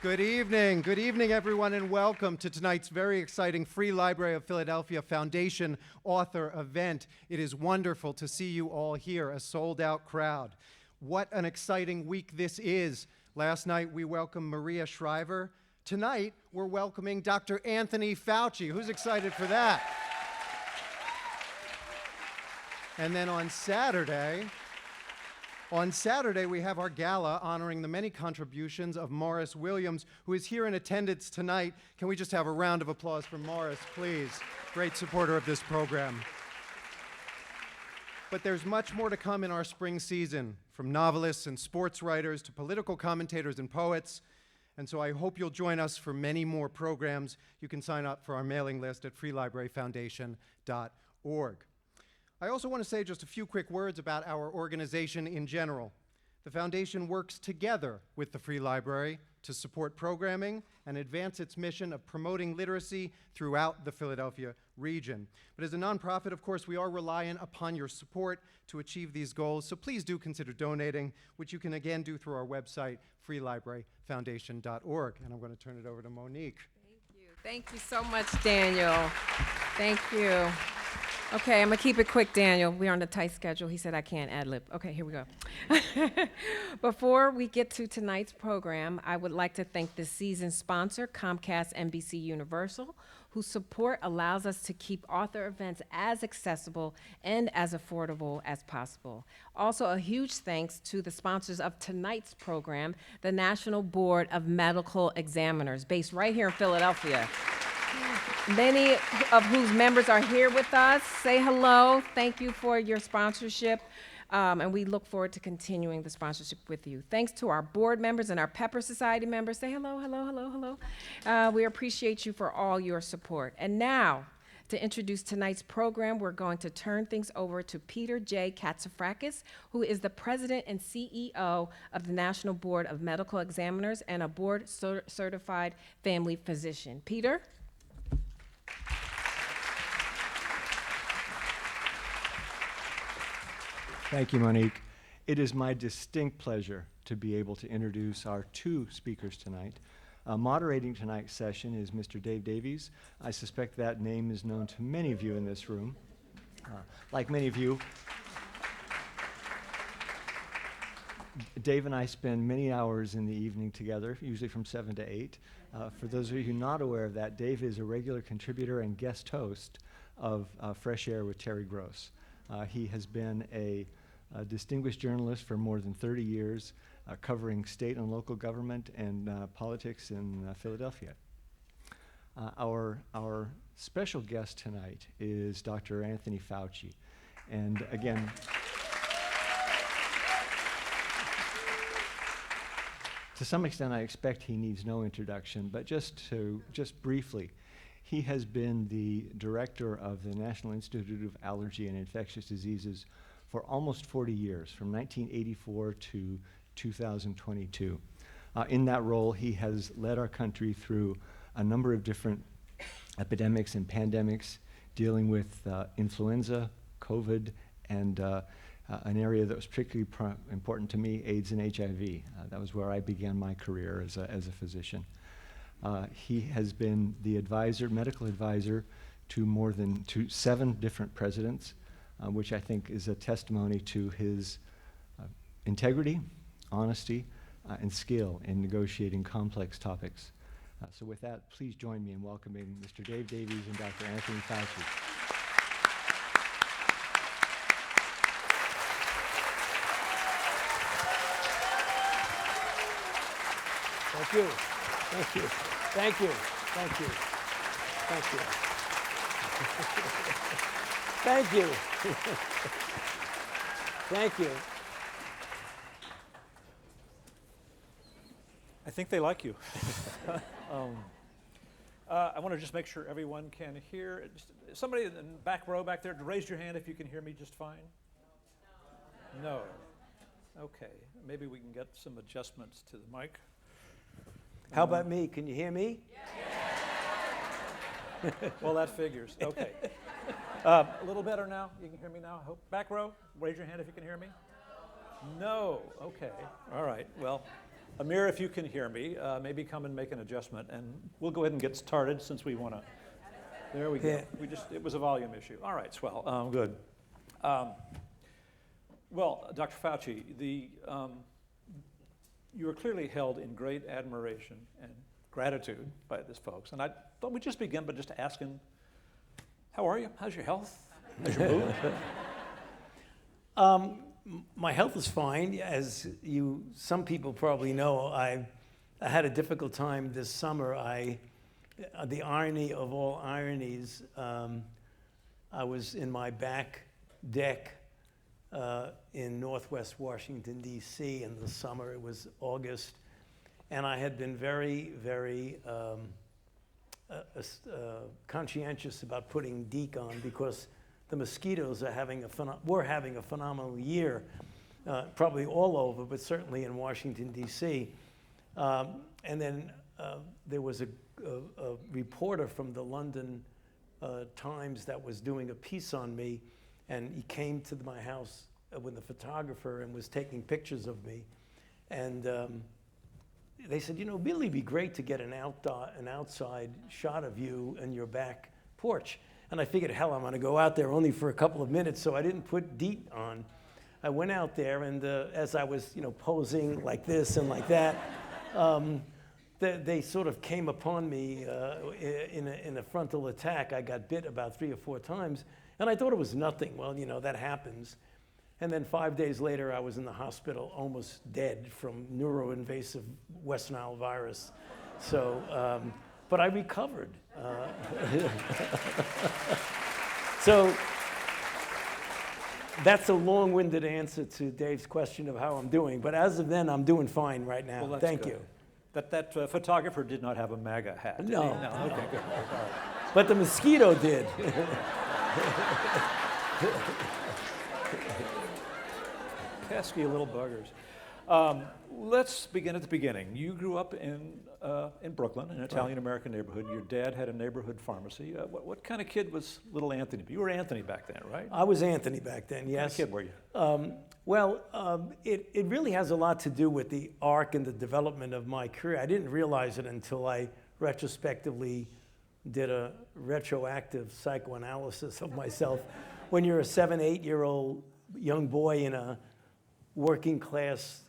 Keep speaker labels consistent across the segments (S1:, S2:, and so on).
S1: Good evening everyone, and welcome to tonight's very exciting Free Library of Philadelphia Foundation author event. It is wonderful to see you all here, a sold-out crowd. What an exciting week this is. Last night we welcomed Maria Shriver. Tonight we're welcoming Dr. Anthony Fauci. Who's excited for that? And then on Saturday, we have our gala honoring the many contributions of Morris Williams, who is here in attendance tonight. Can we just have a round of applause for Morris, please? Great supporter of this program. But there's much more to come in our spring season, from novelists and sports writers to political commentators and poets. And so I hope you'll join us for many more programs. You can sign up for our mailing list at freelibraryfoundation.org. I also want to say just a few quick words about our organization in general. The Foundation works together with the Free Library to support programming and advance its mission of promoting literacy throughout the Philadelphia region. But as a nonprofit, of course, we are reliant upon your support to achieve these goals, so please do consider donating, which you can again do through our website, freelibraryfoundation.org. And I'm going to turn it over to Monique.
S2: Thank you. Thank you so much, Daniel. Thank you. Okay, I'm going to keep it quick, Daniel. We're on a tight schedule. He said I can't ad-lib. Okay, here we go. Before we get to tonight's program, I would like to thank this season's sponsor, Comcast NBC Universal, whose support allows us to keep author events as accessible and as affordable as possible. Also, a huge thanks to the sponsors of tonight's program, the National Board of Medical Examiners, based right here in Philadelphia. Many of whose members are here with us. Say hello. Thank you for your sponsorship. And we look forward to continuing the sponsorship with you. Thanks to our board members and our Pepper Society members. Say hello, hello, hello, hello. We appreciate you for all your support. And now, to introduce tonight's program, we're going to turn things over to Peter J. Katsifrakis, who is the president and CEO of the National Board of Medical Examiners and a board-certified family physician. Peter?
S3: Thank you, Monique. It is my distinct pleasure to be able to introduce our two speakers tonight. Moderating tonight's session is Mr. Dave Davies. I suspect that name is known to many of you in this room. Like many of you, Dave and I spend many hours in the evening together, usually from 7 to 8. For those of you not aware of that, Dave is a regular contributor and guest host of Fresh Air with Terry Gross. He has been a distinguished journalist for more than 30 years, covering state and local government and politics in Philadelphia. Our special guest tonight is Dr. Anthony Fauci. And again, to some extent, I expect he needs no introduction, but just briefly, he has been the director of the National Institute of Allergy and Infectious Diseases for almost 40 years, from 1984 to 2022. In that role, he has led our country through a number of different epidemics and pandemics, dealing with influenza, COVID, and an area that was particularly important to me, AIDS and HIV. That was where I began my career as a physician. He has been the medical advisor to 7 different presidents, which I think is a testimony to his integrity, honesty, and skill in negotiating complex topics. So with that, please join me in welcoming Mr. Dave Davies and Dr. Anthony Fauci.
S4: Thank you. Thank you. Thank you. Thank you. Thank you. Thank you. Thank you. I think they like you. I want to just make sure everyone can hear. Somebody in the back row back there, raise your hand if you can hear me just fine. No. Okay. Maybe we can get some adjustments to the mic.
S5: How about me? Can you hear me?
S4: Yeah. Well, that figures. Okay. A little better now? You can hear me now? Hope. Back row, raise your hand if you can hear me. No. Okay. All right. Well, Amir, if you can hear me, maybe come and make an adjustment, and we'll go ahead and get started since we want to. There we go.
S5: Yeah.
S4: It was a volume issue. All right, swell. Good. Well, Dr. Fauci, you were clearly held in great admiration and gratitude by these folks, and I thought we'd just begin by just asking, how are you? How's your health? How's your mood?
S5: My health is fine. As some people probably know, I had a difficult time this summer. The irony of all ironies, I was in my back deck in Northwest Washington, D.C. in the summer. It was August, and I had been very, very conscientious about putting DEEK on because the mosquitoes were having a phenomenal year, probably all over, but certainly in Washington, D.C. And then there was a reporter from the London Times that was doing a piece on me, and he came to my house with a photographer and was taking pictures of me. And they said, it'd really be great to get an outside shot of you and your back porch. And I figured, hell, I'm going to go out there only for a couple of minutes, so I didn't put DEET on. I went out there, and as I was, posing like this and like that, they sort of came upon me in a frontal attack. I got bit about 3 or 4 times, and I thought it was nothing. Well, that happens. And then 5 days later, I was in the hospital, almost dead from neuroinvasive West Nile virus. So, but I recovered. So that's a long-winded answer to Dave's question of how I'm doing. But as of then, I'm doing fine right now.
S4: Well,
S5: Thank
S4: good.
S5: you.
S4: That photographer did not have a MAGA hat, did
S5: No.
S4: he? No. Okay, good. All right.
S5: But the mosquito did.
S4: Pesky little buggers. Let's begin at the beginning. You grew up in Brooklyn, an Italian-American neighborhood. Your dad had a neighborhood pharmacy. What kind of kid was little Anthony? You were Anthony back then, right?
S5: I was Anthony back then, yes.
S4: What kind of kid were you?
S5: It really has a lot to do with the arc and the development of my career. I didn't realize it until I retrospectively did a retroactive psychoanalysis of myself. When you're a 7, 8-year-old young boy in a working class,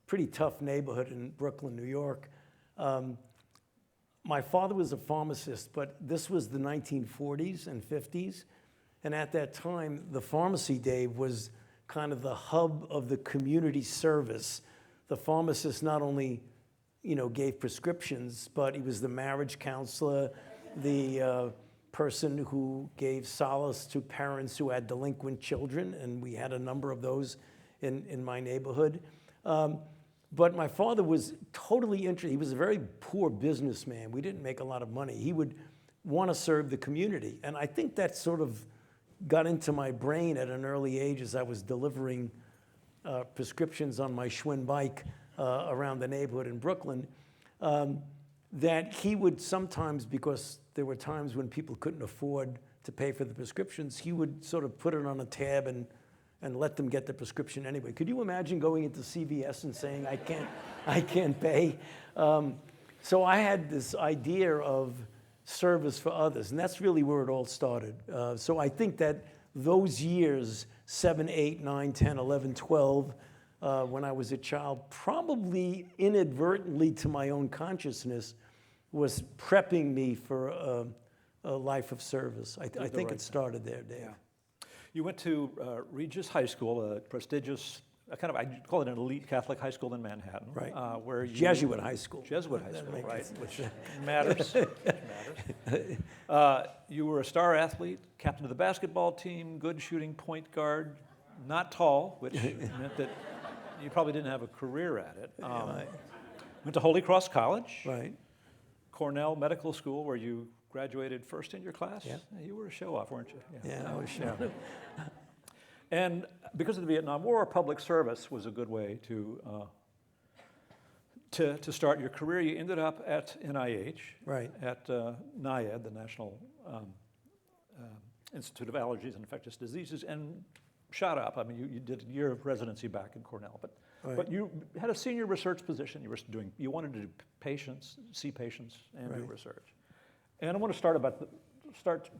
S5: pretty tough neighborhood in Brooklyn, New York. My father was a pharmacist, but this was the 1940s and 50s. And at that time, the pharmacy, Dave, was kind of the hub of the community service. The pharmacist not only, gave prescriptions, but he was the marriage counselor, the person who gave solace to parents who had delinquent children, and we had a number of those in my neighborhood. But my father was totally interested. He was a very poor businessman. We didn't make a lot of money. He would want to serve the community. And I think that sort of got into my brain at an early age as I was delivering prescriptions on my Schwinn bike around the neighborhood in Brooklyn, that he would sometimes, because there were times when people couldn't afford to pay for the prescriptions, he would sort of put it on a tab and let them get the prescription anyway. Could you imagine going into CVS and saying, I can't pay? So I had this idea of service for others, and that's really where it all started. So I think that those years, 7, 8, 9, 10, 11, 12, when I was a child, probably inadvertently to my own consciousness, was prepping me for a life of service. I think it started there, Dave.
S4: Yeah. You went to Regis High School, a prestigious, I'd call it an elite Catholic high school in Manhattan.
S5: Right.
S4: Where you,
S5: Jesuit high school.
S4: Jesuit high school, right,
S5: sense.
S4: which matters. You were a star athlete, captain of the basketball team, good shooting point guard, not tall, which meant that you probably didn't have a career at it. Went to Holy Cross College.
S5: Right.
S4: Cornell Medical School, where you graduated first in your class.
S5: Yeah.
S4: You were a show-off, weren't you?
S5: Yeah, I was sure.
S4: And because of the Vietnam War, public service was a good way to start your career. You ended up at NIH,
S5: Right.
S4: at NIAID, the National Institute of Allergies and Infectious Diseases, and shot up. I mean, you did a year of residency back in Cornell, but
S5: Right.
S4: But you had a senior research position. You wanted to do see patients, and do
S5: Right.
S4: research. And I want to start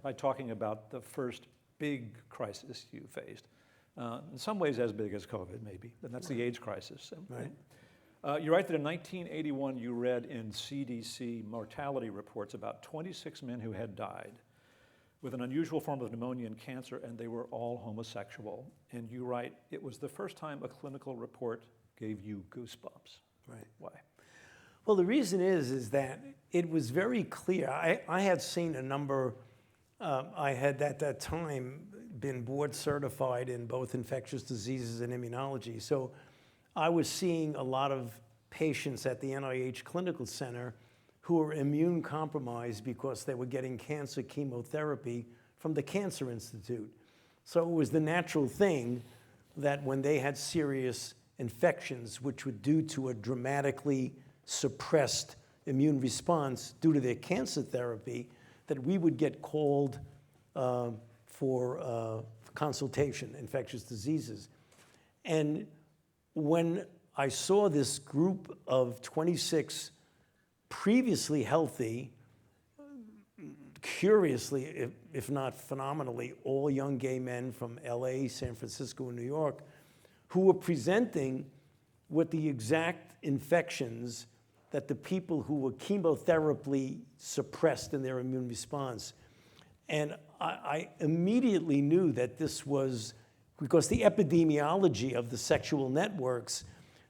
S4: by talking about the first big crisis you faced. In some ways as big as COVID, maybe, and that's the AIDS crisis.
S5: Right.
S4: You write that in 1981 you read in CDC mortality reports about 26 men who had died with an unusual form of pneumonia and cancer, and they were all homosexual. And you write, it was the first time a clinical report gave you goosebumps.
S5: Right.
S4: Why?
S5: Well, the reason is that it was very clear. I had seen a number, I had at that time been board certified in both infectious diseases and immunology. So I was seeing a lot of patients at the NIH Clinical Center who were immune compromised because they were getting cancer chemotherapy from the Cancer Institute. So it was the natural thing that when they had serious infections, which were due to a dramatically suppressed immune response due to their cancer therapy, that we would get called for consultation, infectious diseases. And when I saw this group of 26 previously healthy, curiously, if not phenomenally, all young gay men from LA, San Francisco, and New York, who were presenting with the exact infections that the people who were chemotherapy suppressed in their immune response. And I immediately knew that this was, because the epidemiology of the sexual networks,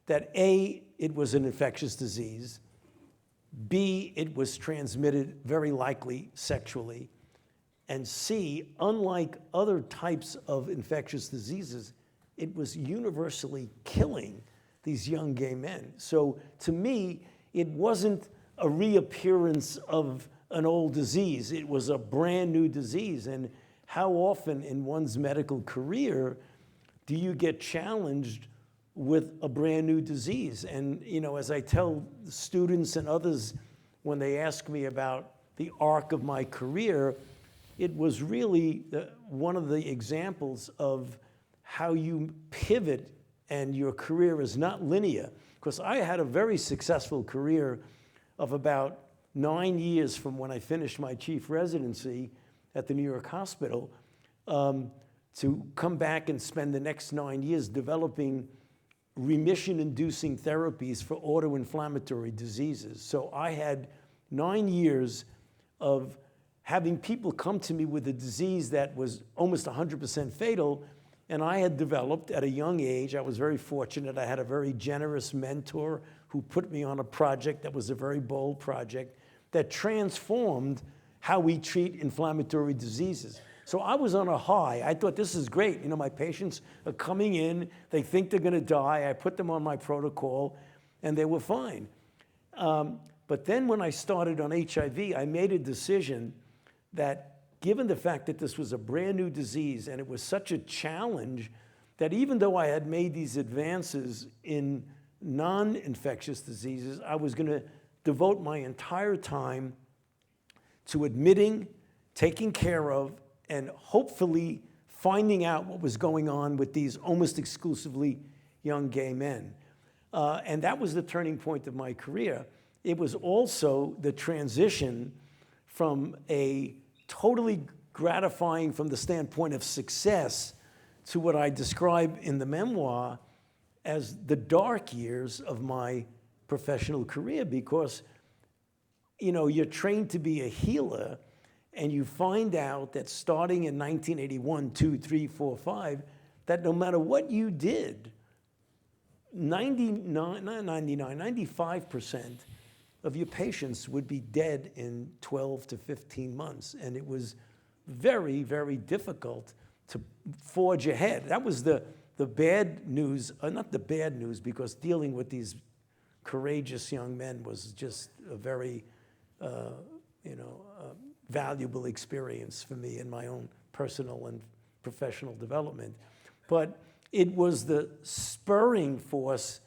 S5: that A, it was an infectious disease, B, it was transmitted very likely sexually, and C, unlike other types of infectious diseases, it was universally killing these young gay men. So to me, it wasn't a reappearance of an old disease. It was a brand new disease. And how often in one's medical career do you get challenged with a brand new disease? And as I tell students and others when they ask me about the arc of my career, it was really one of the examples of how you pivot and your career is not linear. Because I had a very successful career of about 9 years from when I finished my chief residency at the New York Hospital to come back and spend the next 9 years developing remission-inducing therapies for autoinflammatory diseases. So I had 9 years of having people come to me with a disease that was almost 100% fatal, and I had developed at a young age. I was very fortunate. I had a very generous mentor who put me on a project that was a very bold project that transformed how we treat inflammatory diseases. So I was on a high. I thought, this is great. My patients are coming in. They think they're going to die. I put them on my protocol, and they were fine. But then when I started on HIV, I made a decision that given the fact that this was a brand new disease and it was such a challenge, that even though I had made these advances in non-infectious diseases, I was going to devote my entire time to admitting, taking care of, and hopefully finding out what was going on with these almost exclusively young gay men. And that was the turning point of my career. It was also the transition from a totally gratifying from the standpoint of success to what I describe in the memoir as the dark years of my professional career, because you're trained to be a healer, and you find out that starting in 1981, 2, 3, 4, 5, that no matter what you did, 95% of your patients would be dead in 12 to 15 months. And it was very, very difficult to forge ahead. That was the bad news, not the bad news, because dealing with these courageous young men was just a very, valuable experience for me in my own personal and professional development. But it was the spurring force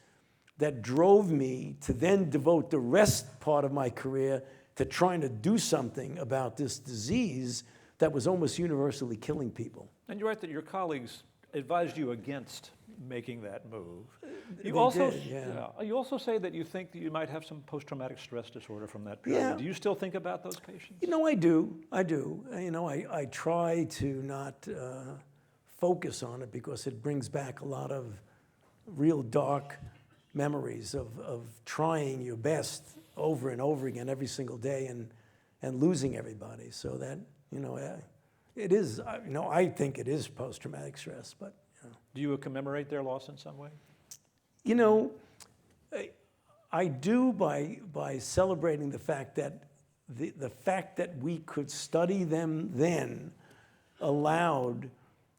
S5: that drove me to then devote the rest part of my career to trying to do something about this disease that was almost universally killing people.
S4: And you're right that your colleagues advised you against making that move. You
S5: They
S4: also,
S5: did, yeah.
S4: You also say that you think that you might have some post-traumatic stress disorder from that period.
S5: Yeah.
S4: Do you still think about those patients?
S5: You know, I do. You know, I try to not focus on it because it brings back a lot of real dark memories of trying your best over and over again every single day and losing everybody. So that, you know, it is, you know, I think it is post-traumatic stress, but, you know.
S4: Do you commemorate their loss in some way?
S5: You know, I do by celebrating the fact that the fact that we could study them then allowed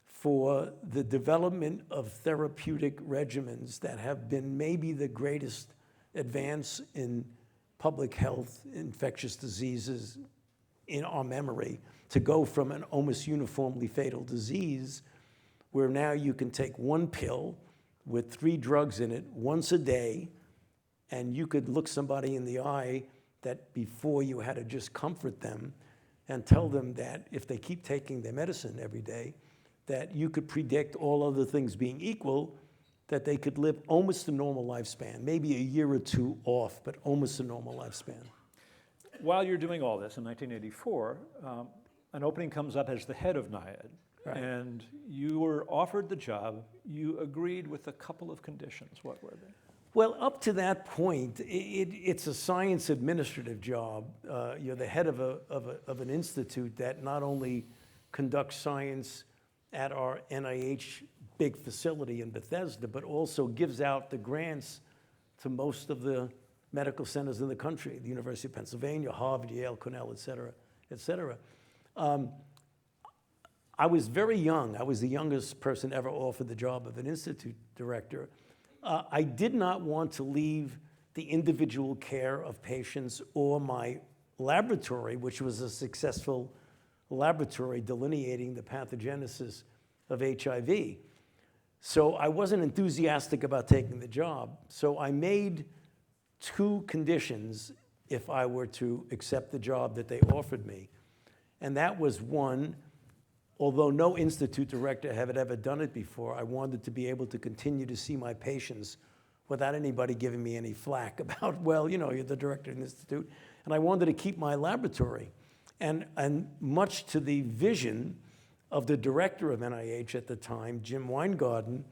S5: for the development of therapeutic regimens that have been maybe the greatest advance in public health, infectious diseases in our memory, to go from an almost uniformly fatal disease where now you can take one pill with 3 drugs in it once a day, and you could look somebody in the eye that before you had to just comfort them and tell them that if they keep taking their medicine every day, that you could predict, all other things being equal, that they could live almost a normal lifespan, maybe a year or 2 off, but almost a normal lifespan.
S4: While you're doing all this in 1984, an opening comes up as the head of NIAID,
S5: Right.
S4: and you were offered the job. You agreed with a couple of conditions. What were they?
S5: Well, up to that point, it's a science administrative job. You're the head of an institute that not only conducts science at our NIH big facility in Bethesda, but also gives out the grants to most of the medical centers in the country, the University of Pennsylvania, Harvard, Yale, Cornell, et cetera, et cetera. I was very young. I was the youngest person ever offered the job of an institute director. I did not want to leave the individual care of patients or my laboratory, which was a successful laboratory delineating the pathogenesis of HIV. So I wasn't enthusiastic about taking the job. So I made 2 conditions if I were to accept the job that they offered me. And that was, one, although no institute director had ever done it before, I wanted to be able to continue to see my patients without anybody giving me any flack about, well, you know, you're the director of an institute. And I wanted to keep my laboratory. And much to the vision of the director of NIH at the time, Jim Weingarten,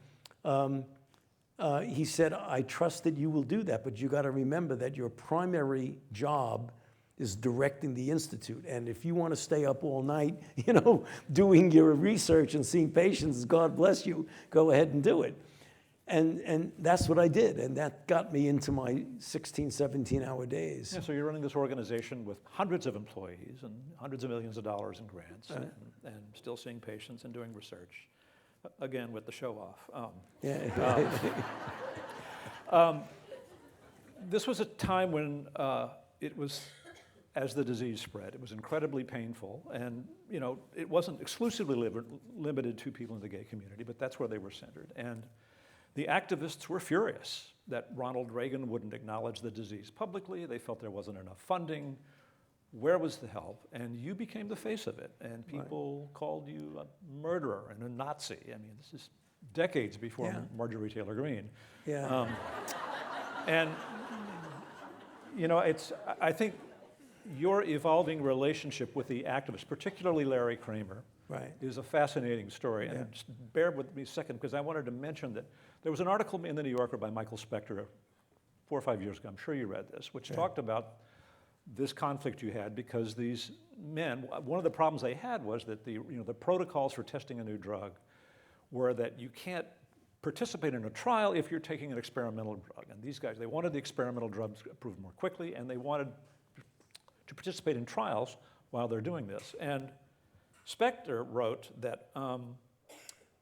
S5: he said, I trust that you will do that, but you got to remember that your primary job is directing the institute. And if you want to stay up all night, you know, doing your research and seeing patients, God bless you, go ahead and do it. And that's what I did. And that got me into my 16, 17-hour days.
S4: Yeah, so you're running this organization with hundreds of employees and hundreds of millions of dollars in grants, and still seeing patients and doing research, again, with the show-off. This was a time when it was, as the disease spread, it was incredibly painful, and you know, it wasn't exclusively limited to people in the gay community, but that's where they were centered. And the activists were furious that Ronald Reagan wouldn't acknowledge the disease publicly. They felt there wasn't enough funding. Where was the help? And you became the face of it, and people called you a murderer and a Nazi. I mean, this is decades before Marjorie Taylor Greene.
S5: Yeah.
S4: And you know, I think your evolving relationship with the activists, particularly Larry Kramer, is a fascinating story. And just bear with me a second, because I wanted to mention that there was an article in the New Yorker by Michael Spector 4 or 5 years ago, I'm sure you read this, which talked about this conflict you had because these men, one of the problems they had was that the protocols for testing a new drug were that you can't participate in a trial if you're taking an experimental drug. And these guys, they wanted the experimental drugs approved more quickly, and they wanted to participate in trials while they're doing this. And Spector wrote that,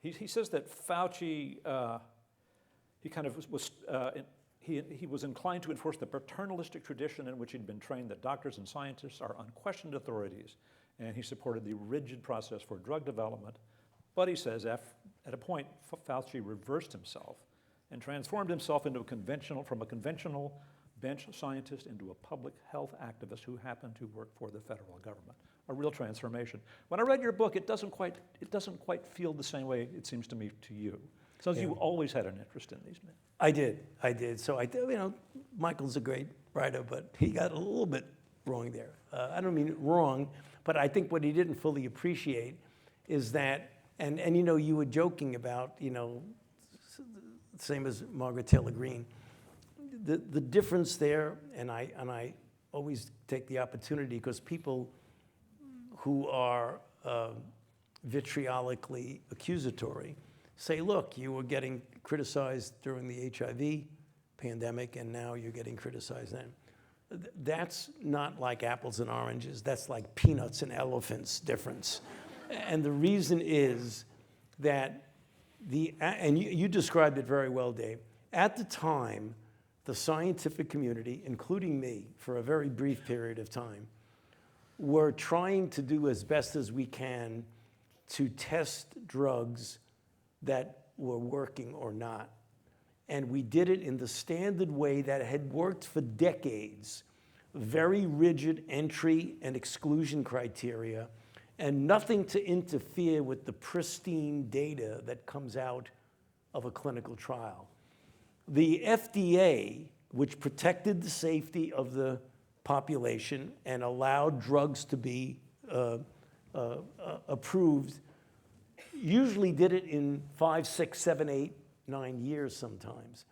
S4: he says that Fauci, he kind of he was inclined to enforce the paternalistic tradition in which he'd been trained that doctors and scientists are unquestioned authorities, and he supported the rigid process for drug development. But he says, at a point, Fauci reversed himself and transformed himself into from a conventional bench scientist into a public health activist who happened to work for the federal government. A real transformation. When I read your book, it doesn't quite feel the same way, it seems to me, to you. So you always had an interest in these men.
S5: I did. So Michael's a great writer, but he got a little bit wrong there. I don't mean wrong, but I think what he didn't fully appreciate is that, and you were joking about, same as Margaret Taylor Greene, the difference there, and I always take the opportunity because people who are vitriolically accusatory say, look, you were getting criticized during the HIV pandemic and now you're getting criticized then. That's not like apples and oranges. That's like peanuts and elephants difference. And the reason is that and you described it very well, Dave. At the time, the scientific community, including me, for a very brief period of time, were trying to do as best as we can to test drugs that were working or not. And we did it in the standard way that had worked for decades, very rigid entry and exclusion criteria, and nothing to interfere with the pristine data that comes out of a clinical trial. The FDA, which protected the safety of the population and allowed drugs to be approved, usually did it in 5, 6, 7, 8, 9 years sometimes.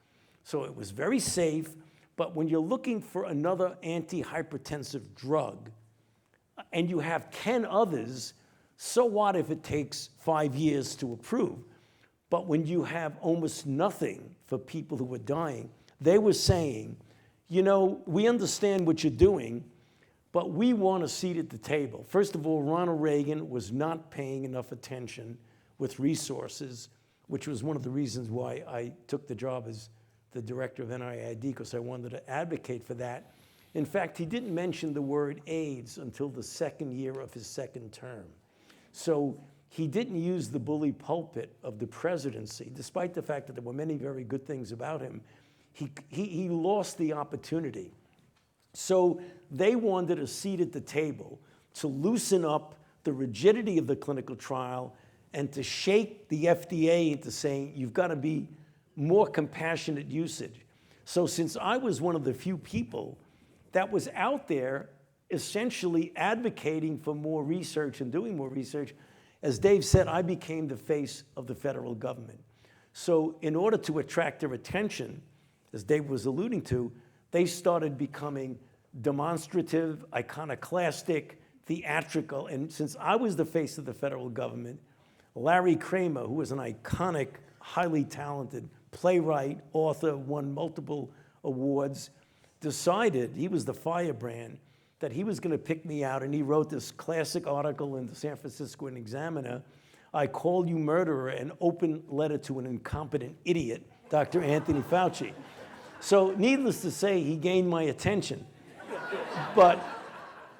S5: So it was very safe, but when you're looking for another antihypertensive drug and you have 10 others, so what if it takes 5 years to approve? But when you have almost nothing for people who are dying, they were saying, we understand what you're doing, but we want a seat at the table. First of all, Ronald Reagan was not paying enough attention with resources, which was one of the reasons why I took the job as the director of NIAID, because I wanted to advocate for that. In fact, he didn't mention the word AIDS until the second year of his second term. So he didn't use the bully pulpit of the presidency, despite the fact that there were many very good things about him. He lost the opportunity. So they wanted a seat at the table to loosen up the rigidity of the clinical trial and to shake the FDA into saying, you've got to be more compassionate usage. So since I was one of the few people that was out there essentially advocating for more research and doing more research, as Dave said, I became the face of the federal government. So in order to attract their attention, as Dave was alluding to, they started becoming demonstrative, iconoclastic, theatrical. And since I was the face of the federal government, Larry Kramer, who was an iconic, highly talented playwright, author, won multiple awards, decided, he was the firebrand, that he was going to pick me out, and he wrote this classic article in the San Francisco Examiner, I Call You Murderer, an open letter to an incompetent idiot, Dr. Anthony Fauci. So needless to say, he gained my attention. But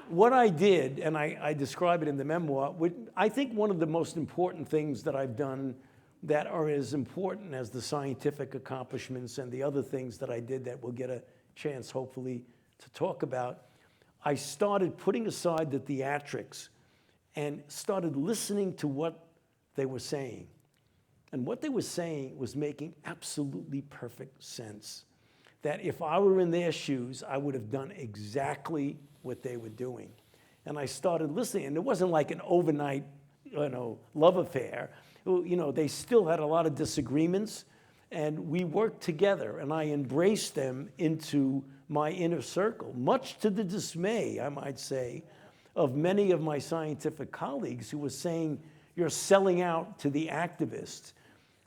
S5: what I did, and I describe it in the memoir, I think one of the most important things that I've done that are as important as the scientific accomplishments and the other things that I did that we'll get a chance, hopefully, to talk about, I started putting aside the theatrics and started listening to what they were saying. And what they were saying was making absolutely perfect sense. That if I were in their shoes, I would have done exactly what they were doing. And I started listening, and it wasn't like an overnight, love affair. They still had a lot of disagreements, and we worked together, and I embraced them into my inner circle, much to the dismay, I might say, of many of my scientific colleagues who were saying, you're selling out to the activists.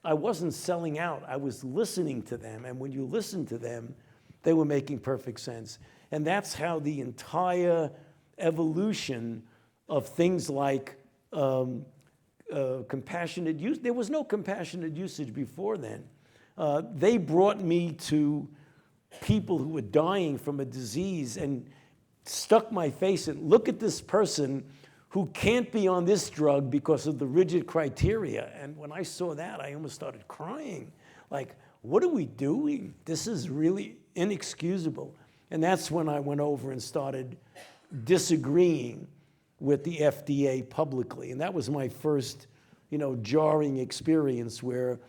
S5: I wasn't selling out, I was listening to them, and when you listen to them, they were making perfect sense. And that's how the entire evolution of things like compassionate use, there was no compassionate usage before then. They brought me to people who were dying from a disease and stuck my face in, look at this person who can't be on this drug because of the rigid criteria. And when I saw that, I almost started crying. Like, what are we doing? This is really inexcusable. And that's when I went over and started disagreeing with the FDA publicly. And that was my first, jarring experience where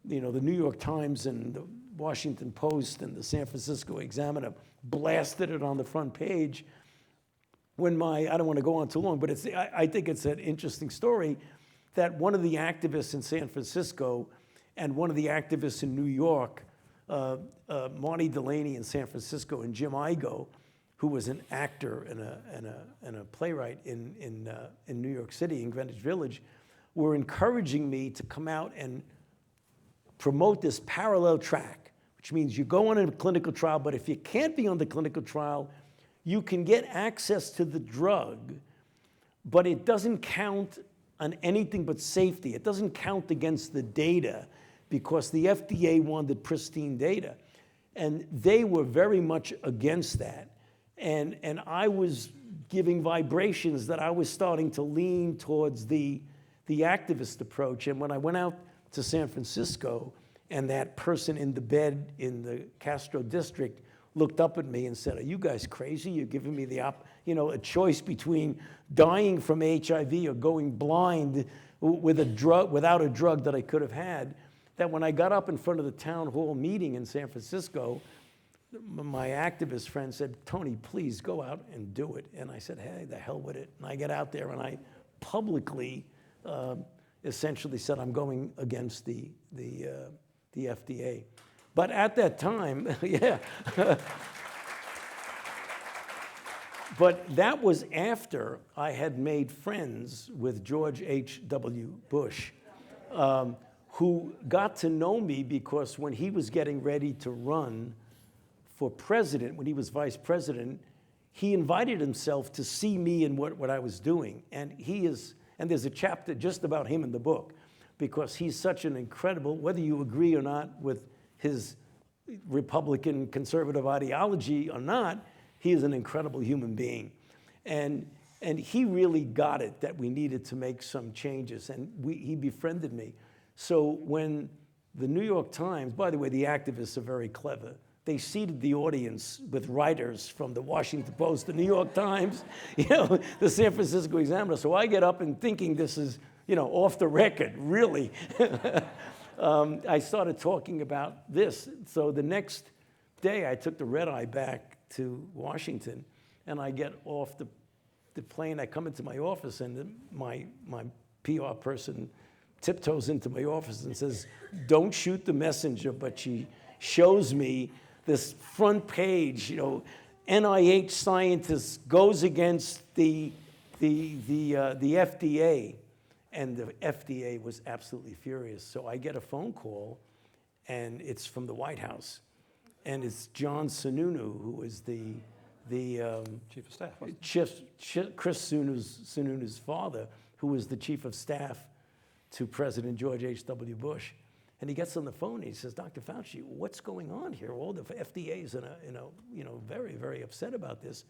S5: the New York Times and the Washington Post and the San Francisco Examiner blasted it on the front page. When I don't want to go on too long, but I think it's an interesting story that one of the activists in San Francisco and one of the activists in New York, Marty Delaney in San Francisco and Jim Igo, who was an actor and a playwright in New York City, in Greenwich Village, were encouraging me to come out and promote this parallel track, which means you go on a clinical trial, but if you can't be on the clinical trial, you can get access to the drug, but it doesn't count on anything but safety. It doesn't count against the data because the FDA wanted pristine data. And they were very much against that. And I was giving vibrations that I was starting to lean towards the activist approach. And when I went out to San Francisco and that person in the bed in the Castro district looked up at me and said, "Are you guys crazy? You're giving me a choice between dying from HIV or going blind with a drug, without a drug that I could have had." That when I got up in front of the town hall meeting in San Francisco, my activist friend said, "Tony, please go out and do it." And I said, "Hey, the hell with it." And I get out there and I publicly essentially said I'm going against the FDA. But at that time, yeah. But that was after I had made friends with George H.W. Bush, who got to know me because when he was getting ready to run for president, when he was vice president, he invited himself to see me and what I was doing. And there's a chapter just about him in the book, because he's such an incredible, whether you agree or not with his Republican conservative ideology or not, he is an incredible human being. And he really got it that we needed to make some changes, and he befriended me. So when the New York Times, by the way, the activists are very clever. They seated the audience with writers from the Washington Post, the New York Times, the San Francisco Examiner. So I get up and thinking this is, off the record, really. I started talking about this. So the next day I took the red eye back to Washington, and I get off the plane. I come into my office, and my PR person tiptoes into my office and says, "Don't shoot the messenger," but she shows me this front page, NIH scientist goes against the FDA. And the FDA was absolutely furious. So I get a phone call, and it's from the White House. And it's John Sununu, who is the
S4: Chief of Staff.
S5: Chris Sununu's father, who was the chief of staff to President George H.W. Bush. And he gets on the phone and he says, "Dr. Fauci, what's going on here? All the FDA's very, very upset about this."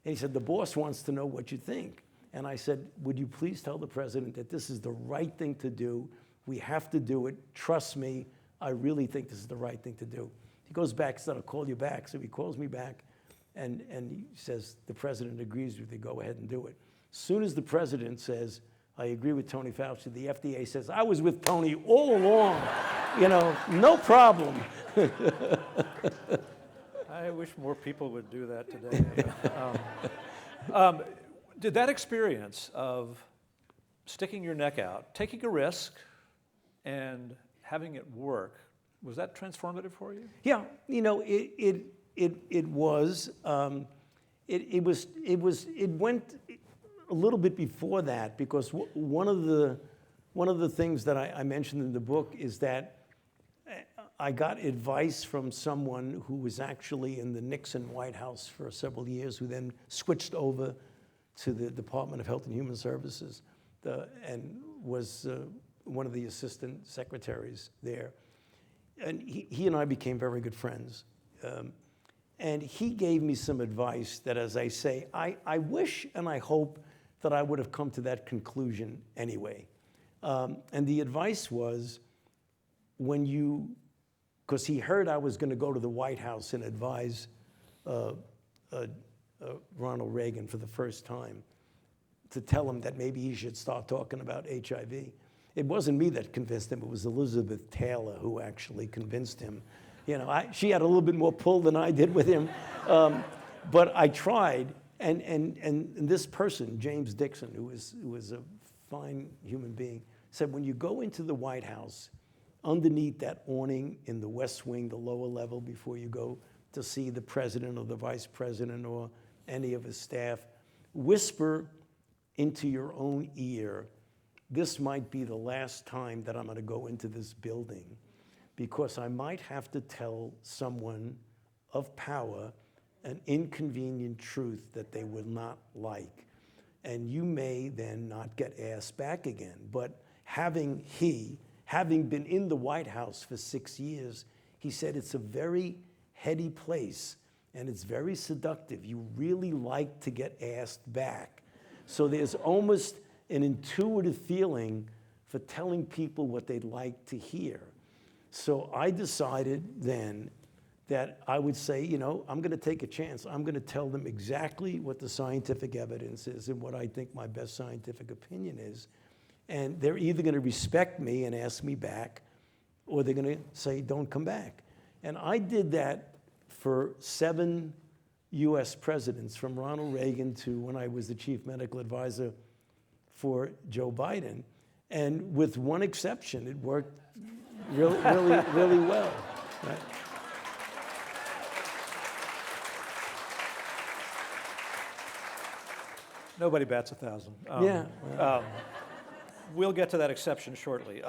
S5: And he said, "The boss wants to know what you think." And I said, "Would you please tell the president that this is the right thing to do? We have to do it. Trust me, I really think this is the right thing to do." He goes back and said, "I'll call you back." So he calls me back and he says, "The president agrees with you, go ahead and do it." As soon as the president says, "I agree with Tony Fauci," the FDA says, "I was with Tony all along." No problem.
S4: I wish more people would do that today. Did that experience of sticking your neck out, taking a risk, and having it work, was that transformative for you?
S5: Yeah, it was. It went a little bit before that, because one of the things that I mentioned in the book is that I got advice from someone who was actually in the Nixon White House for several years, who then switched over to the Department of Health and Human Services and was one of the assistant secretaries there. And he and I became very good friends. And he gave me some advice that, as I say, I wish and I hope that I would have come to that conclusion anyway. And the advice was, because he heard I was going to go to the White House and advise Ronald Reagan for the first time, to tell him that maybe he should start talking about HIV. it wasn't me that convinced him, it was Elizabeth Taylor who actually convinced him. She had a little bit more pull than I did with him, but I tried, and this person, James Dixon, who was a fine human being, said, when you go into the White House, underneath that awning in the West Wing, the lower level, before you go to see the president or the vice president or any of his staff, whisper into your own ear, this might be the last time that I'm going to go into this building, because I might have to tell someone of power an inconvenient truth that they will not like. And you may then not get asked back again. But having been in the White House for 6 years, he said it's a very heady place and it's very seductive. You really like to get asked back. So there's almost an intuitive feeling for telling people what they'd like to hear. So I decided then that I would say, I'm going to take a chance. I'm going to tell them exactly what the scientific evidence is and what I think my best scientific opinion is. And they're either going to respect me and ask me back, or they're going to say, don't come back. And I did that for 7 US presidents, from Ronald Reagan to when I was the chief medical advisor for Joe Biden. And with one exception, it worked really, really, really well. Right?
S4: Nobody bats 1,000.
S5: Yeah.
S4: We'll get to that exception shortly.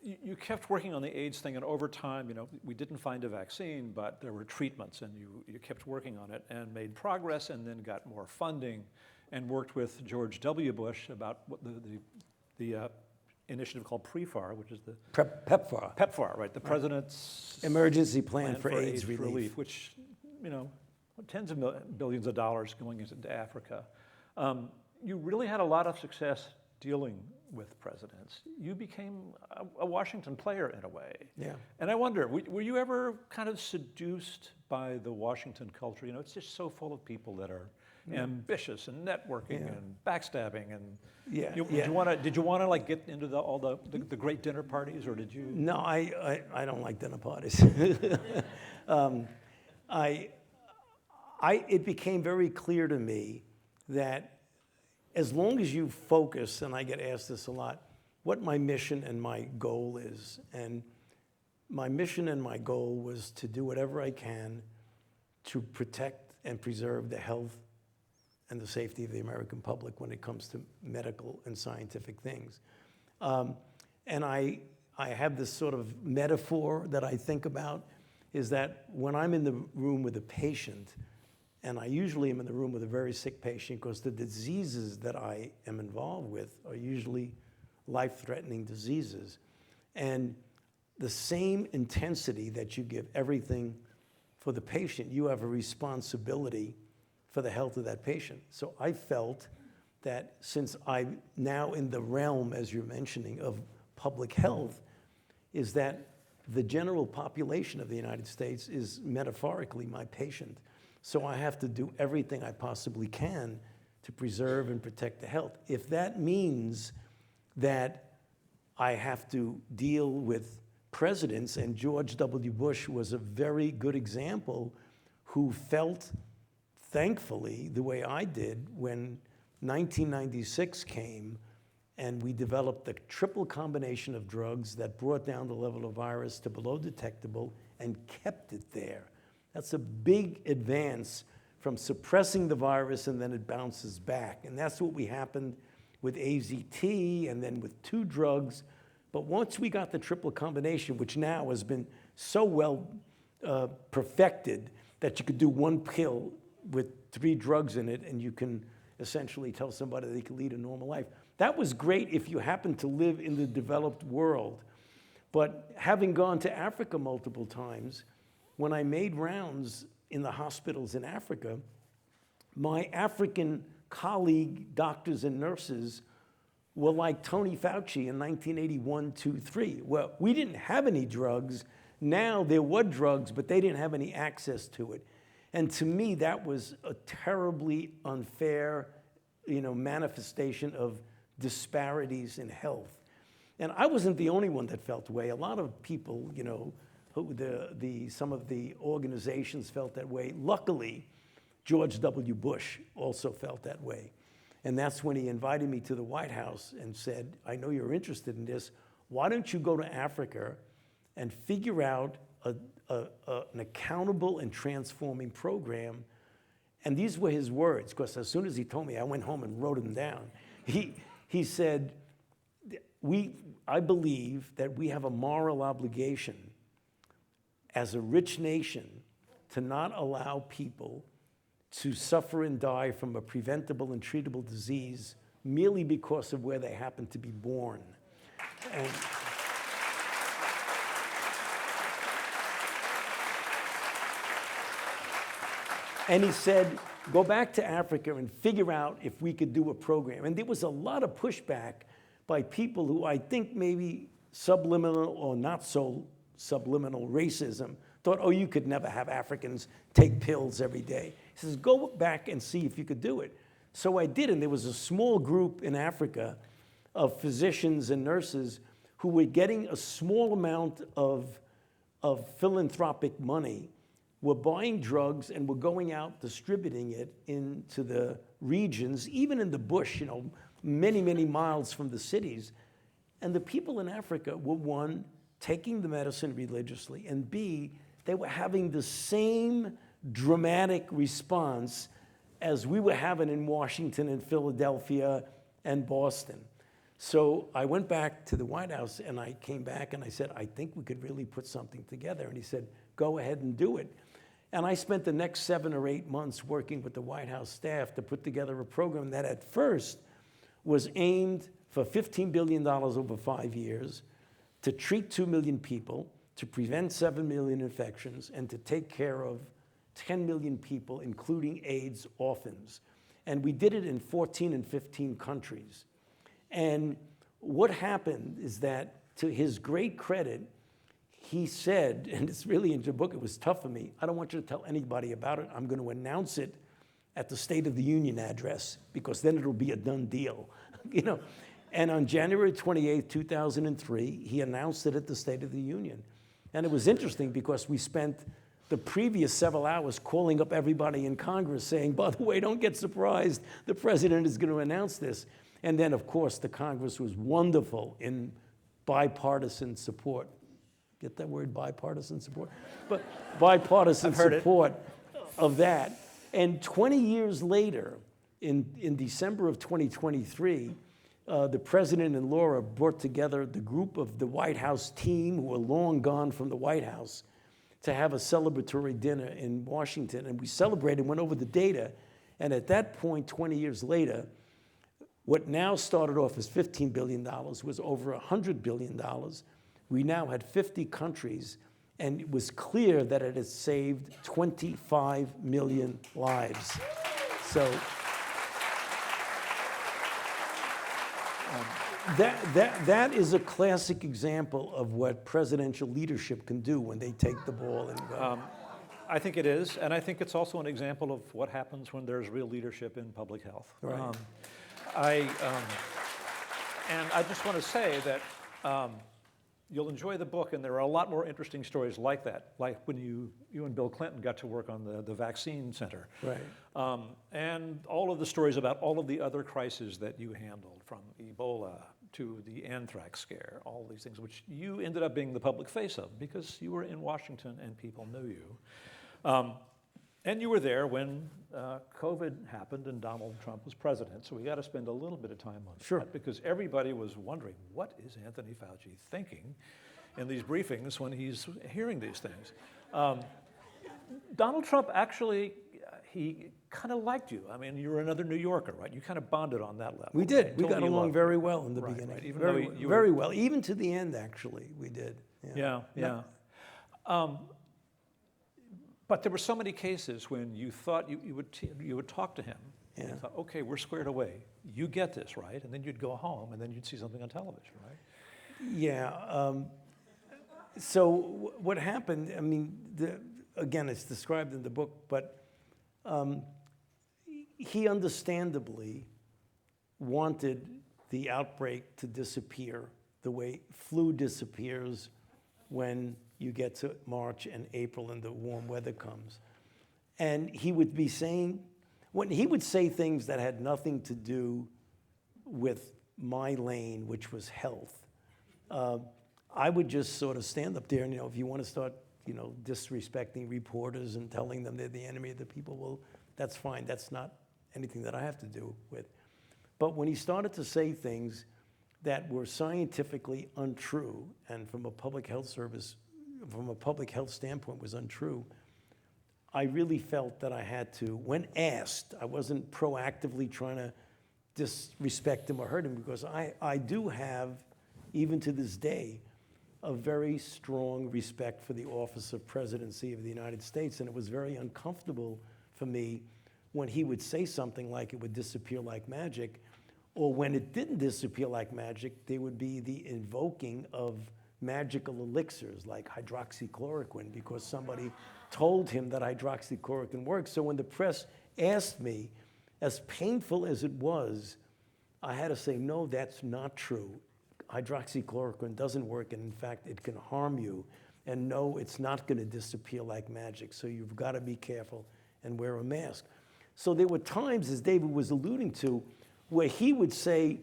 S4: You kept working on the AIDS thing, and over time, we didn't find a vaccine, but there were treatments, and you kept working on it and made progress, and then got more funding, and worked with George W. Bush about what the initiative called PREFAR, which is the
S5: PEPFAR.
S4: PEPFAR, right? The President's
S5: Emergency Plan for AIDS Relief,
S4: which tens of billions of dollars going into Africa. You really had a lot of success dealing with presidents. You became a Washington player in a way.
S5: Yeah.
S4: And I wonder, were you ever kind of seduced by the Washington culture? It's just so full of people that are ambitious and networking and backstabbing and.
S5: Yeah.
S4: Did you want to like get into all the great dinner parties, or did you?
S5: No, I don't like dinner parties. It became very clear to me that as long as you focus, and I get asked this a lot, what my mission and my goal is. And my mission and my goal was to do whatever I can to protect and preserve the health and the safety of the American public when it comes to medical and scientific things. And I have this sort of metaphor that I think about, is that when I'm in the room with a patient, and I usually am in the room with a very sick patient, because the diseases that I am involved with are usually life-threatening diseases. And the same intensity that you give everything for the patient, you have a responsibility for the health of that patient. So I felt that since I'm now in the realm, as you're mentioning, of public health, is that the general population of the United States is metaphorically my patient. So I have to do everything I possibly can to preserve and protect the health. If that means that I have to deal with presidents, and George W. Bush was a very good example, who felt, thankfully, the way I did when 1996 came and we developed the triple combination of drugs that brought down the level of virus to below detectable and kept it there. That's a big advance from suppressing the virus and then it bounces back. And that's what happened with AZT and then with 2 drugs. But once we got the triple combination, which now has been so well perfected that you could do 1 pill with 3 drugs in it and you can essentially tell somebody they can lead a normal life. That was great if you happen to live in the developed world. But having gone to Africa multiple times, when I made rounds in the hospitals in Africa, my African colleague doctors and nurses were like Tony Fauci in 1981, 2, 3. Well, we didn't have any drugs. Now there were drugs, but they didn't have any access to it. And to me, that was a terribly unfair manifestation of disparities in health. And I wasn't the only one that felt the way. A lot of people, some of the organizations felt that way. Luckily, George W. Bush also felt that way. And that's when he invited me to the White House and said, I know you're interested in this. Why don't you go to Africa and figure out an accountable and transforming program? And these were his words, because as soon as he told me, I went home and wrote them down. He said, I believe that we have a moral obligation as a rich nation to not allow people to suffer and die from a preventable and treatable disease merely because of where they happen to be born. And he said, go back to Africa and figure out if we could do a program. And there was a lot of pushback by people who I think maybe subliminal or not so subliminal racism thought, oh, you could never have Africans take pills every day. He says, go back and see if you could do it. So I did, and there was a small group in Africa of physicians and nurses who were getting a small amount of philanthropic money, were buying drugs and were going out distributing it into the regions, even in the bush, many, many miles from the cities. And the people in Africa were, one, taking the medicine religiously, and B, they were having the same dramatic response as we were having in Washington and Philadelphia and Boston. So I went back to the White House and I came back and I said, I think we could really put something together. And he said, go ahead and do it. And I spent the next 7 or 8 months working with the White House staff to put together a program that at first was aimed for $15 billion over 5 years to treat 2 million people, to prevent 7 million infections, and to take care of 10 million people, including AIDS orphans. And we did it in 14 and 15 countries. And what happened is that, to his great credit, he said, and it's really in the book, it was tough for me, I don't want you to tell anybody about it. I'm going to announce it at the State of the Union address, because then it'll be a done deal. And on January 28, 2003, he announced it at the State of the Union. And it was interesting because we spent the previous several hours calling up everybody in Congress saying, by the way, don't get surprised, the president is going to announce this. And then, of course, the Congress was wonderful in bipartisan support. Get that word, bipartisan support? But bipartisan support of that. And 20 years later, in December of 2023, the president and Laura brought together the group of the White House team who were long gone from the White House to have a celebratory dinner in Washington. And we celebrated, went over the data. And at that point, 20 years later, what now started off as $15 billion was over $100 billion. We now had 50 countries, and it was clear that it had saved 25 million lives. So that is a classic example of what presidential leadership can do when they take the ball and go.
S4: I think it is, and I think it's also an example of what happens when there's real leadership in public health.
S5: Right.
S4: And I just want to say that you'll enjoy the book, and there are a lot more interesting stories like that, like when you and Bill Clinton got to work on the vaccine center.
S5: Right.
S4: And all of the stories about all of the other crises that you handled, from Ebola to the anthrax scare, all these things, which you ended up being the public face of because you were in Washington and people knew you. And you were there when COVID happened and Donald Trump was president, so we got to spend a little bit of time on that because everybody was wondering, what is Anthony Fauci thinking in these briefings when he's hearing these things? Donald Trump actually, he kind of liked you. I mean, you were another New Yorker, right? You kind of bonded on that level.
S5: We did. We got along very well in the beginning.
S4: Right. Even
S5: very,
S4: though you
S5: very
S4: were,
S5: well. Even to the end, actually, we did.
S4: Yeah. But there were so many cases when you thought you would talk to him. And you thought, okay, we're squared away. You get this, right? And then you'd go home, and then you'd see something on television, right?
S5: Yeah. So what happened, I mean, again, it's described in the book, but he understandably wanted the outbreak to disappear the way flu disappears when you get to March and April and the warm weather comes. And he would be saying, when he would say things that had nothing to do with my lane, which was health, I would just sort of stand up there and, if you want to start, disrespecting reporters and telling them they're the enemy of the people, well, that's fine. That's not anything that I have to do with. But when he started to say things that were scientifically untrue and from a public health standpoint was untrue, I really felt that I had to, when asked, I wasn't proactively trying to disrespect him or hurt him, because I do have, even to this day, a very strong respect for the office of presidency of the United States, and it was very uncomfortable for me when he would say something like it would disappear like magic, or when it didn't disappear like magic, there would be the invoking of magical elixirs like hydroxychloroquine, because somebody told him that hydroxychloroquine works. So when the press asked me, as painful as it was, I had to say, no, that's not true. Hydroxychloroquine doesn't work, and in fact, it can harm you. And no, it's not going to disappear like magic, so you've got to be careful and wear a mask. So there were times, as David was alluding to, where he would say,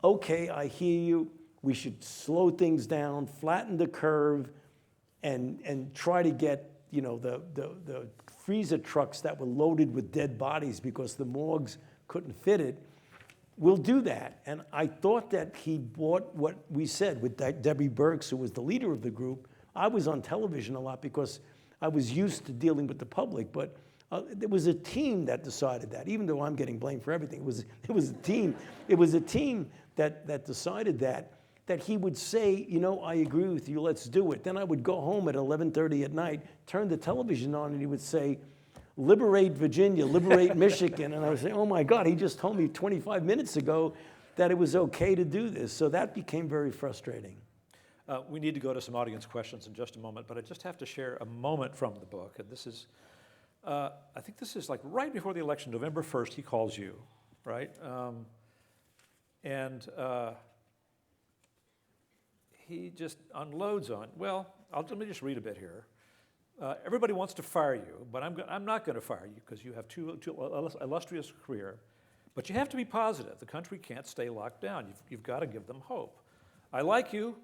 S5: okay, I hear you, we should slow things down, flatten the curve, and try to get the freezer trucks that were loaded with dead bodies because the morgues couldn't fit it. We'll do that. And I thought that he bought what we said with Debbie Burks, who was the leader of the group. I was on television a lot because I was used to dealing with the public, but there was a team that decided that, even though I'm getting blamed for everything. It was a team. It was a team that decided that he would say, I agree with you, let's do it. Then I would go home at 11:30 at night, turn the television on, and he would say, liberate Virginia, liberate Michigan. And I would say, oh my God, he just told me 25 minutes ago that it was okay to do this. So that became very frustrating.
S4: We need to go to some audience questions in just a moment, but I just have to share a moment from the book. And this is, I think this is like right before the election, November 1st, he calls you, right? He just unloads on, let me just read a bit here. Everybody wants to fire you, but I'm not going to fire you because you have too illustrious career. But you have to be positive. The country can't stay locked down. You've got to give them hope. I like you,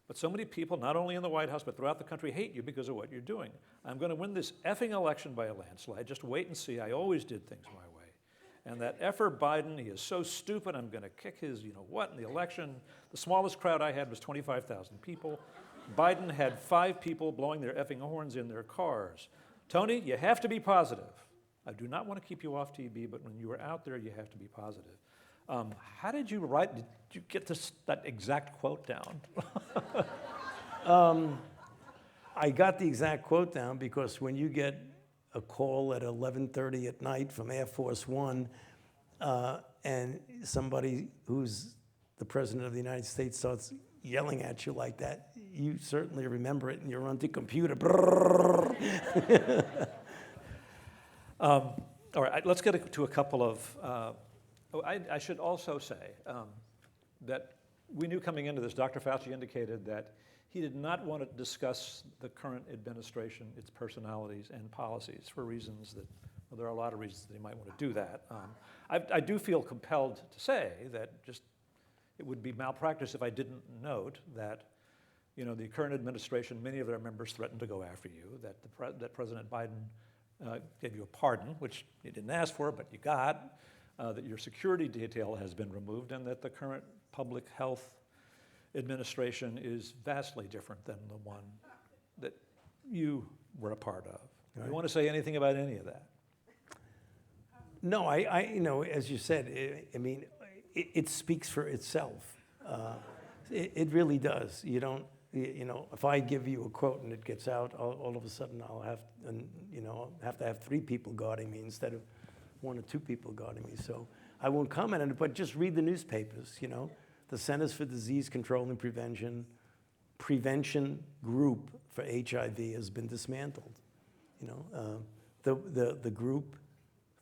S4: but so many people, not only in the White House, but throughout the country, hate you because of what you're doing. I'm going to win this effing election by a landslide. Just wait and see. I always did things my way. And that effer Biden, he is so stupid, I'm going to kick his in the election. The smallest crowd I had was 25,000 people. Biden had 5 people blowing their effing horns in their cars. Tony, you have to be positive. I do not want to keep you off TV, but when you are out there, you have to be positive. How did you write? Did you get that exact quote down?
S5: I got the exact quote down because when you get a call at 11:30 at night from Air Force One, and somebody who's the President of the United States starts yelling at you like that, you certainly remember it, and you're on the computer.
S4: All right, let's get to a couple of. I should also say that we knew coming into this, Dr. Fauci indicated that he did not want to discuss the current administration, its personalities and policies for reasons that, there are a lot of reasons that he might want to do that. I do feel compelled to say that just it would be malpractice if I didn't note that, the current administration, many of their members threatened to go after you, that President Biden gave you a pardon, which you didn't ask for, but you got, that your security detail has been removed, and that the current public health administration is vastly different than the one that you were a part of. Right. You want to say anything about any of that?
S5: No, I as you said, it speaks for itself. It really does. You don't, if I give you a quote and it gets out, all of a sudden I'll have to have 3 people guarding me instead of 1 or 2 people guarding me. So I won't comment on it, but just read the newspapers. The Centers for Disease Control and Prevention group for HIV has been dismantled. The group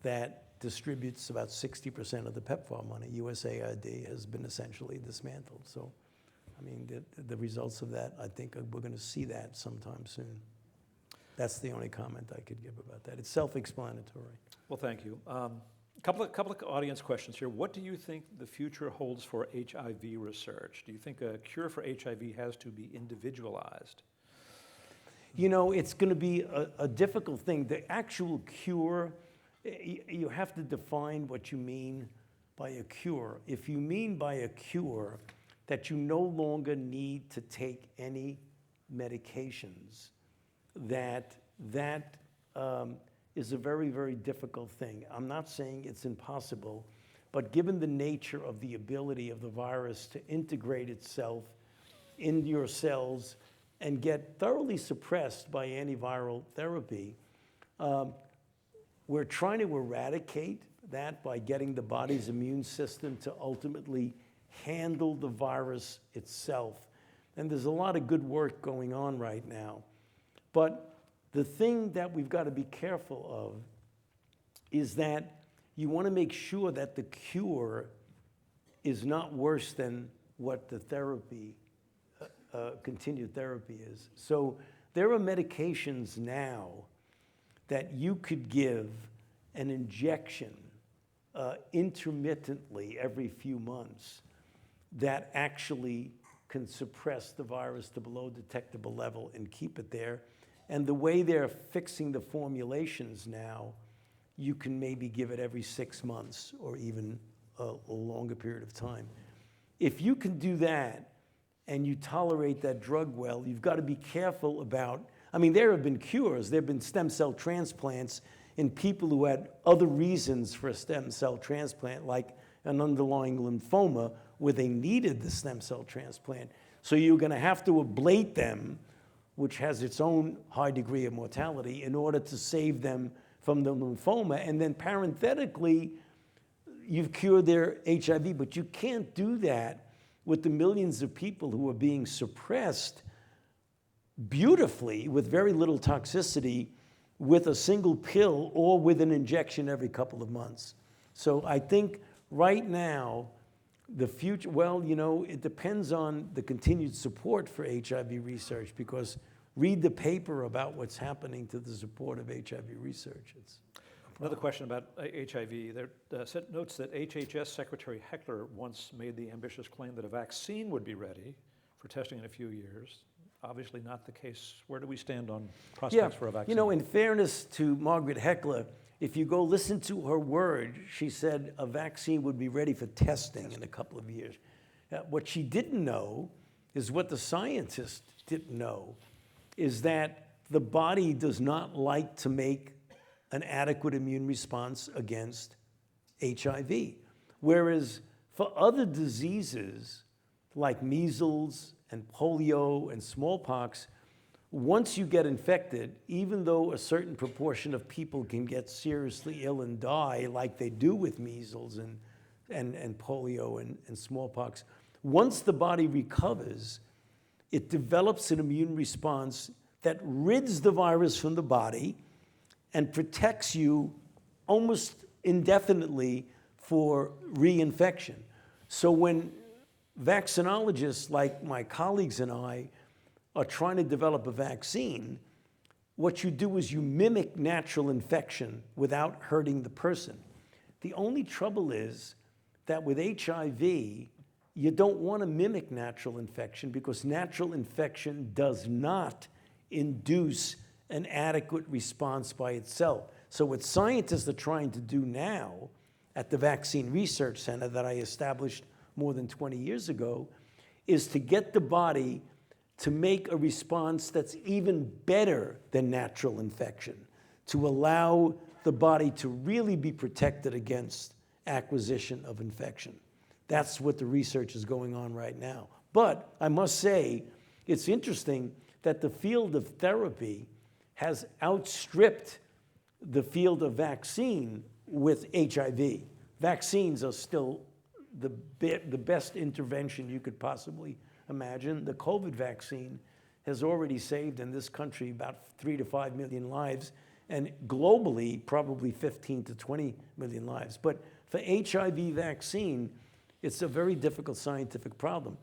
S5: that distributes about 60% of the PEPFAR money. USAID has been essentially dismantled. So, I mean, the results of that, I think we're going to see that sometime soon. That's the only comment I could give about that. It's self-explanatory.
S4: Well, thank you. Couple of audience questions here. What do you think the future holds for HIV research? Do you think a cure for HIV has to be individualized?
S5: You know, it's going to be a difficult thing. The actual cure, you have to define what you mean by a cure. If you mean by a cure that you no longer need to take any medications, that is a very, very difficult thing. I'm not saying it's impossible, but given the nature of the ability of the virus to integrate itself into your cells and get thoroughly suppressed by antiviral therapy, we're trying to eradicate that by getting the body's immune system to ultimately handle the virus itself. And there's a lot of good work going on right now. But the thing that we've got to be careful of is that you want to make sure that the cure is not worse than what the therapy, continued therapy is. So there are medications now that you could give an injection intermittently every few months that actually can suppress the virus to below detectable level and keep it there. And the way they're fixing the formulations now, you can maybe give it every 6 months or even a longer period of time. If you can do that and you tolerate that drug well, you've got to be careful about, I mean, there have been cures. There have been stem cell transplants in people who had other reasons for a stem cell transplant, like an underlying lymphoma, where they needed the stem cell transplant. So you're going to have to ablate them, which has its own high degree of mortality, in order to save them from the lymphoma. And then parenthetically, you've cured their HIV, but you can't do that with the millions of people who are being suppressed beautifully with very little toxicity with a single pill or with an injection every couple of months. So I think right now, the future, well, you know, it depends on the continued support for HIV research, because read the paper about what's happening to the support of HIV research. It's
S4: another question about HIV. There notes that HHS Secretary Heckler once made the ambitious claim that a vaccine would be ready for testing in a few years. Obviously not the case. Where do we stand on prospects for a vaccine?
S5: You know, in fairness to Margaret Heckler, if you go listen to her word, she said a vaccine would be ready for testing in a couple of years. What she didn't know is what the scientists didn't know, is that the body does not like to make an adequate immune response against HIV. Whereas for other diseases like measles and polio and smallpox, once you get infected, even though a certain proportion of people can get seriously ill and die, like they do with measles and polio and smallpox, once the body recovers, it develops an immune response that rids the virus from the body and protects you almost indefinitely for reinfection. So when vaccinologists like my colleagues and I are trying to develop a vaccine, what you do is you mimic natural infection without hurting the person. The only trouble is that with HIV, you don't want to mimic natural infection, because natural infection does not induce an adequate response by itself. So what scientists are trying to do now at the Vaccine Research Center that I established more than 20 years ago is to get the body to make a response that's even better than natural infection, to allow the body to really be protected against acquisition of infection. That's what the research is going on right now. But I must say, it's interesting that the field of therapy has outstripped the field of vaccine with HIV. Vaccines are still the best intervention you could possibly imagine. The COVID vaccine has already saved in this country about 3 to 5 million lives, and globally, probably 15 to 20 million lives. But for HIV vaccine, it's a very difficult scientific problem.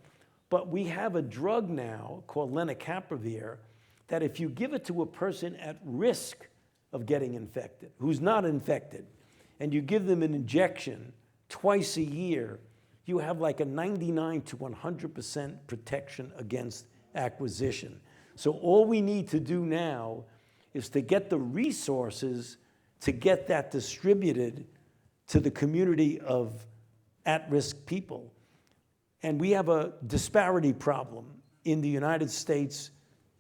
S5: But we have a drug now called lenacapavir that if you give it to a person at risk of getting infected, who's not infected, and you give them an injection twice a year, you have like a 99 to 100% protection against acquisition. So all we need to do now is to get the resources to get that distributed to the community of at-risk people. And we have a disparity problem in the United States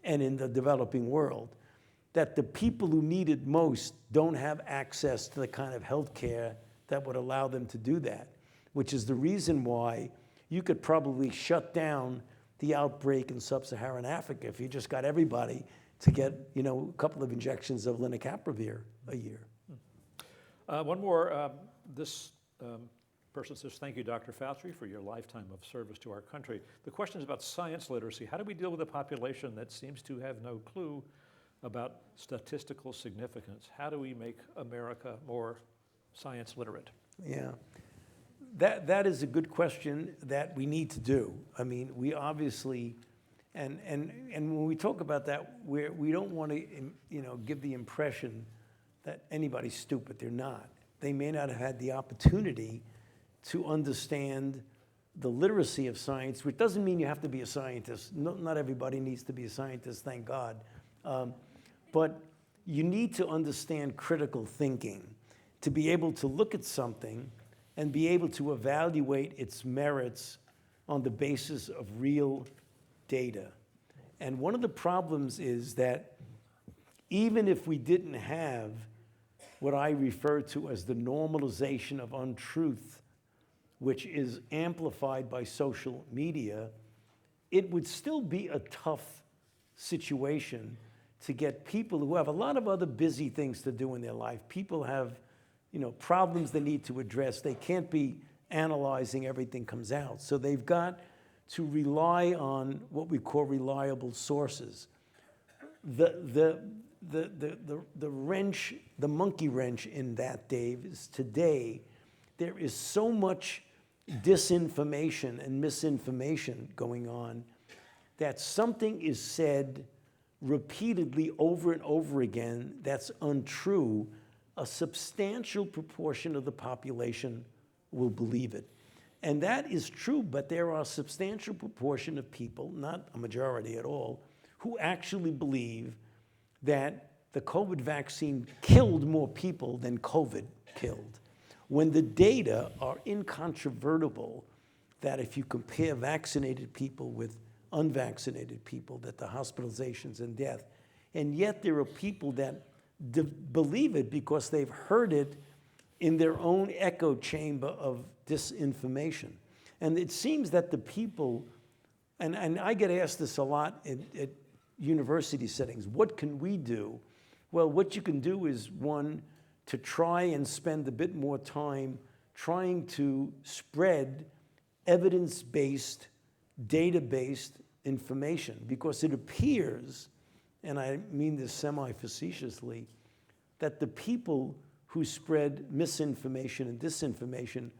S5: and in the developing world, that the people who need it most don't have access to the kind of health care that would allow them to do that, which is the reason why you could probably shut down the outbreak in sub-Saharan Africa if you just got everybody to get, a couple of injections of lenacapavir a year.
S4: One more. This person says, thank you, Dr. Fauci, for your lifetime of service to our country. The question is about science literacy. How do we deal with a population that seems to have no clue about statistical significance? How do we make America more science literate?
S5: Yeah, that is a good question that we need to do. I mean, we obviously, and when we talk about that, we don't want to, give the impression that anybody's stupid. They're not. They may not have had the opportunity to understand the literacy of science, which doesn't mean you have to be a scientist. Not everybody needs to be a scientist, thank God. But you need to understand critical thinking to be able to look at something and be able to evaluate its merits on the basis of real data. And one of the problems is that even if we didn't have what I refer to as the normalization of untruth, which is amplified by social media, it would still be a tough situation to get people who have a lot of other busy things to do in their life. People have, problems they need to address. They can't be analyzing everything comes out. So they've got to rely on what we call reliable sources. The wrench, the monkey wrench in that, Dave, is today there is so much disinformation and misinformation going on that something is said repeatedly over and over again that's untrue. A substantial proportion of the population will believe it. And that is true, but there are a substantial proportion of people, not a majority at all, who actually believe that the COVID vaccine killed more people than COVID killed. When the data are incontrovertible, that if you compare vaccinated people with unvaccinated people, that the hospitalizations and death, and yet there are people that believe it because they've heard it in their own echo chamber of disinformation. And it seems that the people, and I get asked this a lot at university settings, what can we do? Well, what you can do is, one, to try and spend a bit more time trying to spread evidence-based, data-based information, because it appears, and I mean this semi-facetiously, that the people who spread misinformation and disinformation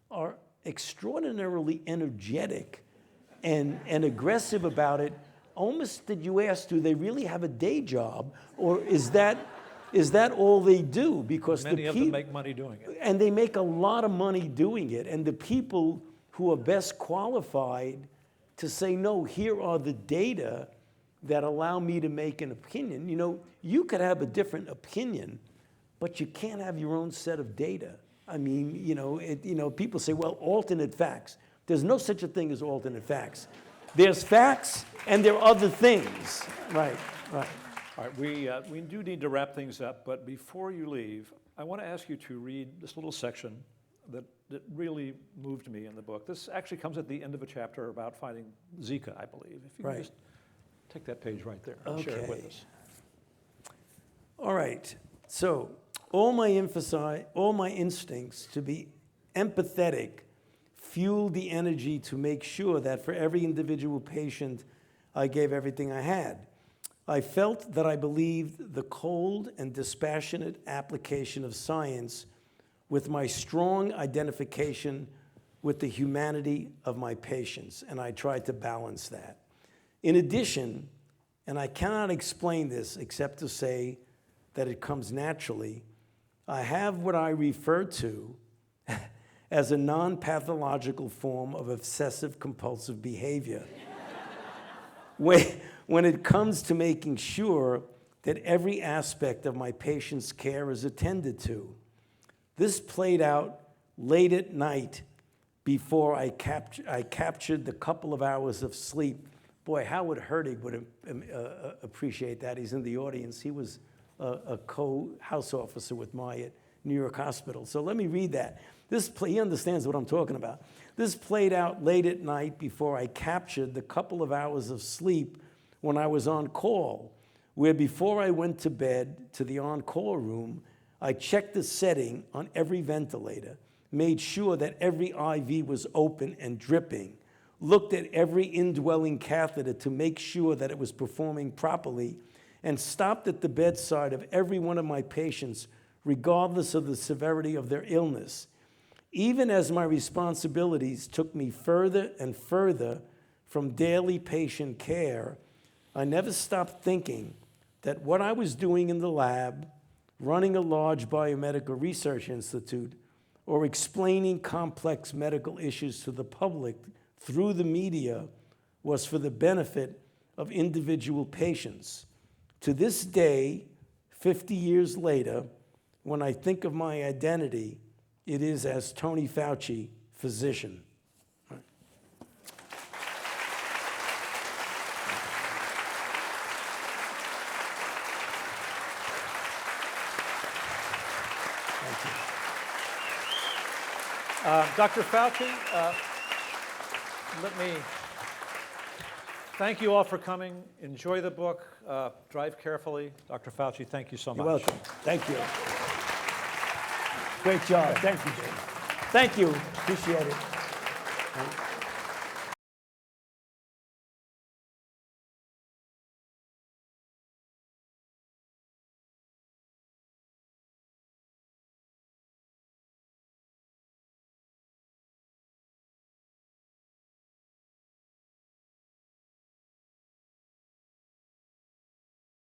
S5: are extraordinarily energetic and aggressive about it. Almost did you ask, do they really have a day job, or is that all they do? Because
S4: many of them make money doing it.
S5: And they make a lot of money doing it. And the people who are best qualified to say, no, here are the data that allow me to make an opinion. You could have a different opinion, but you can't have your own set of data. I mean, people say, well, alternate facts. There's no such a thing as alternate facts. There's facts and there are other things. Right.
S4: All right, we do need to wrap things up, but before you leave, I want to ask you to read this little section that really moved me in the book. This actually comes at the end of a chapter about fighting Zika, I believe. If you can just take that page right there and share it with us.
S5: All right. So all my instincts to be empathetic fueled the energy to make sure that for every individual patient, I gave everything I had. I felt that I believed the cold and dispassionate application of science with my strong identification with the humanity of my patients, and I tried to balance that. In addition, and I cannot explain this except to say that it comes naturally, I have what I refer to as a non-pathological form of obsessive-compulsive behavior. When it comes to making sure that every aspect of my patient's care is attended to. This played out late at night before I captured the couple of hours of sleep. Boy, Howard Hertig would appreciate that. He's in the audience. He was a co-house officer with my at New York Hospital. So let me read that. He understands what I'm talking about. This played out late at night before I captured the couple of hours of sleep when I was on call, where before I went to bed to the on-call room, I checked the setting on every ventilator, made sure that every IV was open and dripping, looked at every indwelling catheter to make sure that it was performing properly, and stopped at the bedside of every one of my patients, regardless of the severity of their illness. Even as my responsibilities took me further and further from daily patient care, I never stopped thinking that what I was doing in the lab, running a large biomedical research institute, or explaining complex medical issues to the public through the media was for the benefit of individual patients. To this day, 50 years later, when I think of my identity, it is as Tony Fauci, physician.
S4: Dr. Fauci, let me thank you all for coming. Enjoy the book. Drive carefully. Dr. Fauci, thank you so much.
S5: You're welcome. Thank you. Great job. Thank you, Dave. Thank you. Appreciate it.